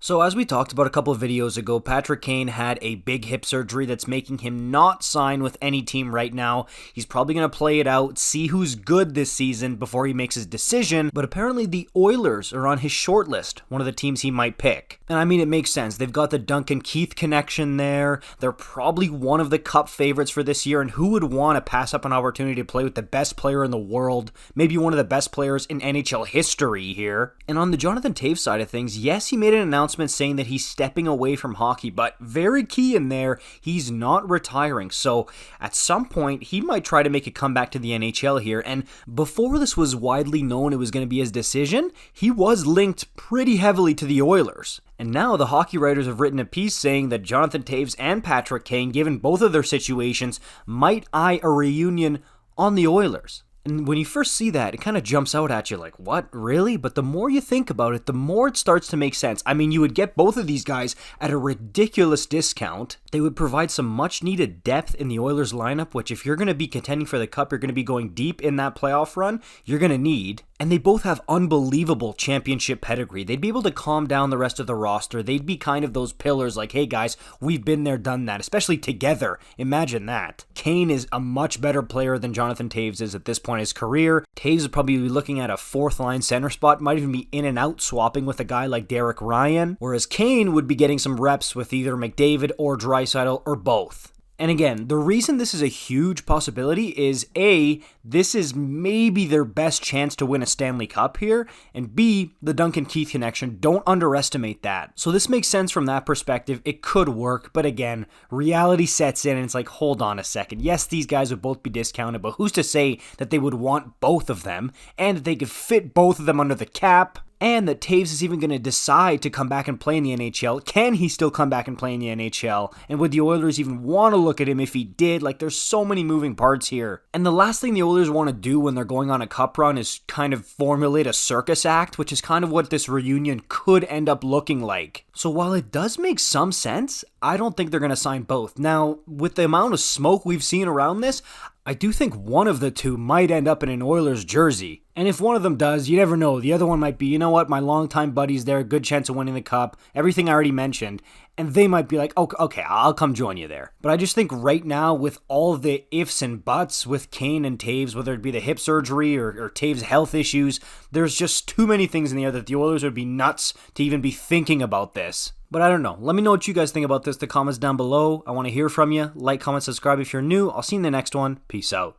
So as we talked about a couple of videos ago, Patrick Kane had a big hip surgery that's making him not sign with any team right now. He's probably going to play it out, see who's good this season before he makes his decision, but apparently the Oilers are on his short list, one of the teams he might pick. And I mean, it makes sense. They've got the Duncan Keith connection there. They're probably one of the Cup favorites for this year, and who would want to pass up an opportunity to play with the best player in the world, maybe one of the best players in NHL history here? And on the Jonathan Toews side of things, yes, he made an announcement saying that he's stepping away from hockey, but very key in there, he's not retiring. So at some point, he might try to make a comeback to the NHL here. And before this was widely known it was going to be his decision, he was linked pretty heavily to the Oilers. And now the hockey writers have written a piece saying that Jonathan Toews and Patrick Kane, given both of their situations, might eye a reunion on the Oilers. And when you first see that, it kind of jumps out at you like, what, really? But the more you think about it, the more it starts to make sense. I mean, you would get both of these guys at a ridiculous discount. They would provide some much needed depth in the Oilers lineup, which if you're going to be contending for the Cup, you're going to be going deep in that playoff run, you're going to need. And they both have unbelievable championship pedigree. They'd be able to calm down the rest of the roster. They'd be kind of those pillars like, hey guys, we've been there, done that, especially together. Imagine that. Kane is a much better player than Jonathan Toews is at this point in his career. Toews would probably be looking at a fourth line center spot, might even be in and out swapping with a guy like Derek Ryan, whereas Kane would be getting some reps with either McDavid or draisaitl or both. And again, the reason this is a huge possibility is A, this is maybe their best chance to win a Stanley Cup here, and B, the Duncan Keith connection. Don't underestimate that. So this makes sense from that perspective. It could work, but again, reality sets in and it's like, hold on a second. Yes, these guys would both be discounted, but who's to say that they would want both of them and that they could fit both of them under the cap? And that Toews is even going to decide to come back and play in the NHL. Can he still come back and play in the NHL? And would the Oilers even want to look at him if he did? Like, there's so many moving parts here. And the last thing the Oilers want to do when they're going on a cup run is kind of formulate a circus act, which is kind of what this reunion could end up looking like. So while it does make some sense, I don't think they're going to sign both. Now, with the amount of smoke we've seen around this, I do think one of the two might end up in an Oilers jersey. And if one of them does, you never know. The other one might be, you know what, my longtime buddy's there, good chance of winning the Cup, everything I already mentioned. And they might be like, okay, I'll come join you there. But I just think right now, with all of the ifs and buts with Kane and Toews, whether it be the hip surgery or Toews' health issues, there's just too many things in the air that the Oilers would be nuts to even be thinking about this. But I don't know. Let me know what you guys think about this in the comments down below. I want to hear from you. Like, comment, subscribe if you're new. I'll see you in the next one. Peace out.